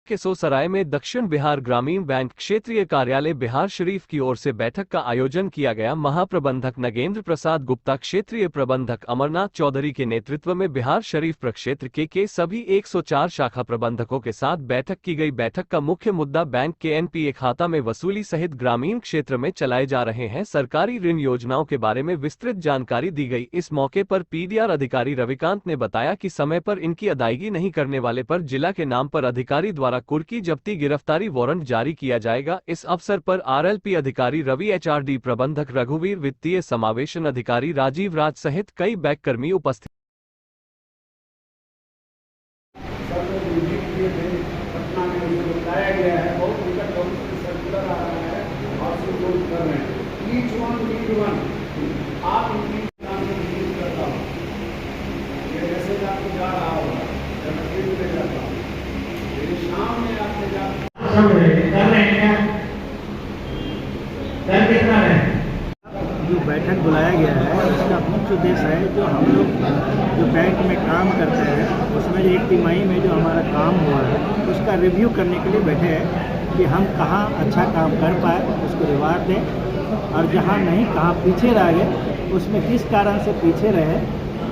केसोसराय में दक्षिण बिहार ग्रामीण बैंक क्षेत्रीय कार्यालय बिहार शरीफ की ओर से बैठक का आयोजन किया गया। महाप्रबंधक नगेंद्र प्रसाद गुप्ता, क्षेत्रीय प्रबंधक अमरनाथ चौधरी के नेतृत्व में बिहार शरीफ प्रक्षेत्र के सभी 104 शाखा प्रबंधकों के साथ बैठक की गई। बैठक का मुख्य मुद्दा बैंक के एनपीए खाता में वसूली सहित ग्रामीण क्षेत्र में चलाए जा रहे हैं सरकारी ऋण योजनाओं के बारे में विस्तृत जानकारी दी गई। इस मौके पर पीडीआर अधिकारी रविकांत ने बताया कि समय पर इनकी अदायगी नहीं करने वाले पर जिला के नाम पर अधिकारी द्वारा कुर्की जब्ती गिरफ्तारी वारंट जारी किया जाएगा। इस अवसर पर आरएलपी अधिकारी रवि, एचआरडी प्रबंधक रघुवीर, वित्तीय समावेशन अधिकारी राजीव राज सहित कई बैंक कर्मी उपस्थित। जो बैठक बुलाया गया है उसका मुख्य उद्देश्य है जो हम लोग जो बैंक में काम करते हैं उसमें जो 1 तिमाही में जो हमारा काम हुआ है उसका रिव्यू करने के लिए बैठे हैं कि हम कहाँ अच्छा काम कर पाए, उसको रिवार्ड दें, और जहाँ नहीं, कहाँ पीछे रह गए, उसमें किस कारण से पीछे रहे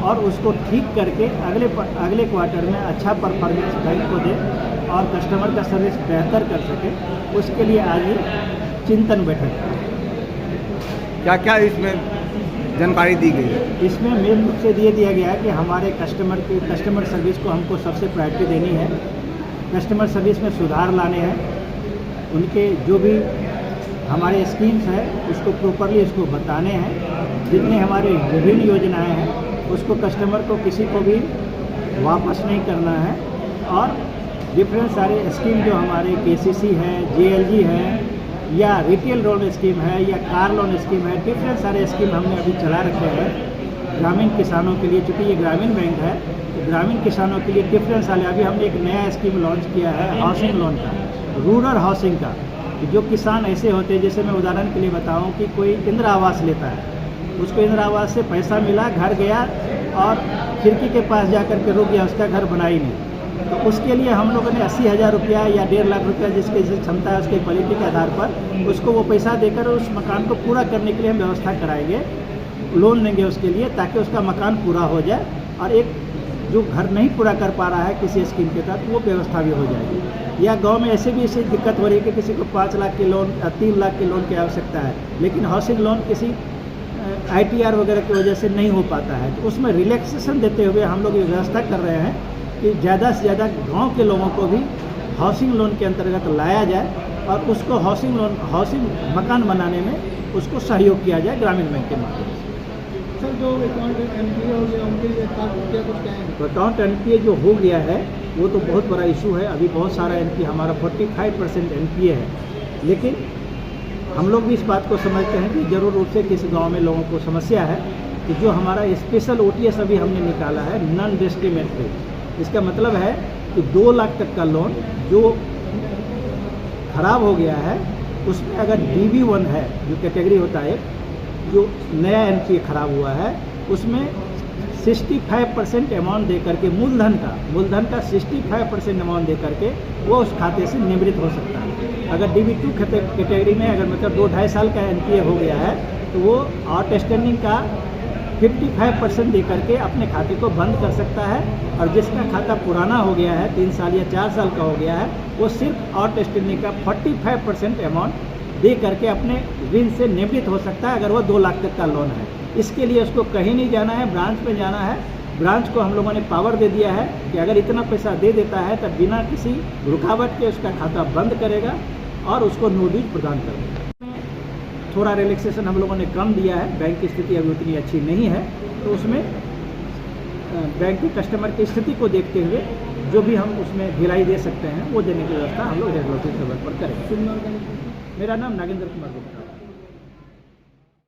और उसको ठीक करके अगले क्वार्टर में अच्छा परफॉर्मेंस बैंक को दें और कस्टमर का सर्विस बेहतर कर सके। उसके लिए आज चिंतन बैठक क्या क्या इसमें जानकारी दी गई है? इसमें मेन रूप से ये दिया गया है कि हमारे कस्टमर सर्विस को हमको सबसे प्रायोरिटी देनी है। कस्टमर सर्विस में सुधार लाने हैं, उनके जो भी हमारे स्कीम्स हैं उसको प्रॉपरली उसको बताने हैं। जितने हमारे विभिन्न योजनाएं हैं उसको कस्टमर को किसी को भी वापस नहीं करना है, और डिफरेंट सारे स्कीम जो हमारे केसीसी है, जेएलजी है, या रिटेल लोन स्कीम है, या कार लोन स्कीम है, डिफरेंट सारे स्कीम हमने अभी चला रखे हैं ग्रामीण किसानों के लिए। चूँकि ये ग्रामीण बैंक है तो ग्रामीण किसानों के लिए डिफरेंट सारे अभी हमने एक नया स्कीम लॉन्च किया है हाउसिंग लोन का, रूरल हाउसिंग का। जो किसान ऐसे होते हैं, जैसे मैं उदाहरण के लिए बताऊं कि कोई इंदिरा आवास लेता है, उसको इंदिरा आवास से पैसा मिला, घर गया और खिड़की के पास जा कर के रुक गया, उसका घर बना ही नहीं। तो उसके लिए हम लोगों ने 80,000 रुपया या 1.5 लाख रुपया जिसकी क्षमता है उसके क्वालिटी के आधार पर उसको वो पैसा देकर उस मकान को पूरा करने के लिए हम व्यवस्था कराएंगे, लोन लेंगे उसके लिए, ताकि उसका मकान पूरा हो जाए और एक जो घर नहीं पूरा कर पा रहा है किसी स्कीम के तहत वो व्यवस्था भी हो जाएगी। या गांव में ऐसे भी ऐसी दिक्कत हो रही है कि किसी को 5 लाख के लोन या 3 लाख के लोन की आवश्यकता है, लेकिन हाउसिंग लोन किसी आईटीआर वगैरह की वजह से नहीं हो पाता है। तो उसमें रिलैक्सेशन देते हुए हम लोग ये व्यवस्था कर रहे हैं कि ज़्यादा से ज़्यादा गांव के लोगों को भी हाउसिंग लोन के अंतर्गत लाया जाए और उसको हाउसिंग मकान बनाने में उसको सहयोग किया जाए ग्रामीण बैंक के माध्यम से। सर, जो अकाउंट एनपीए हो गया उनके लिए क्या कुछ कहेंगे? तो अकाउंट एनपीए जो हो गया है वो तो बहुत बड़ा इशू है। अभी बहुत सारा एनपीए, हमारा 45% एनपीए है, लेकिन हम लोग भी इस बात को समझते हैं कि जरूर रूप से किसी गांव में लोगों को समस्या है कि जो हमारा स्पेशल ओटीएस अभी हमने निकाला है नॉन डिस्क्रिमिनेटरी, इसका मतलब है कि 2 लाख तक का लोन जो खराब हो गया है उसमें अगर DB1 है, जो कैटेगरी होता है, जो नया एनपीए खराब हुआ है, उसमें 65% अमाउंट दे करके मूलधन का 65% अमाउंट दे करके वो उस खाते से निवृत्त हो सकता है। अगर DB2 कैटेगरी में अगर मतलब 2-2.5 साल का एनपीए हो गया है तो वो आउटस्टैंडिंग का 55% दे करके अपने खाते को बंद कर सकता है, और जिसका खाता पुराना हो गया है, 3 साल या 4 साल का हो गया है, वो सिर्फ आउटस्टैंडिंग का 45% अमाउंट दे करके अपने ऋण से निवृत्त हो सकता है, अगर वो 2 लाख तक का लोन है। इसके लिए उसको कहीं नहीं जाना है, ब्रांच में जाना है। ब्रांच को हम लोगों ने पावर दे दिया है कि अगर इतना पैसा दे देता है तब बिना किसी रुकावट के उसका खाता बंद करेगा और उसको नोटिस प्रदान करेगा। थोड़ा रिलैक्सेशन हम लोगों ने कम दिया है, बैंक की स्थिति अभी उतनी अच्छी नहीं है, तो उसमें बैंक के कस्टमर की स्थिति को देखते हुए जो भी हम उसमें ढिलाई दे सकते हैं वो देने की व्यवस्था हम लोग रेगुलेटरी लेवल पर करेंगे। सुनना। मेरा नाम नागेंद्र कुमार गुप्ता।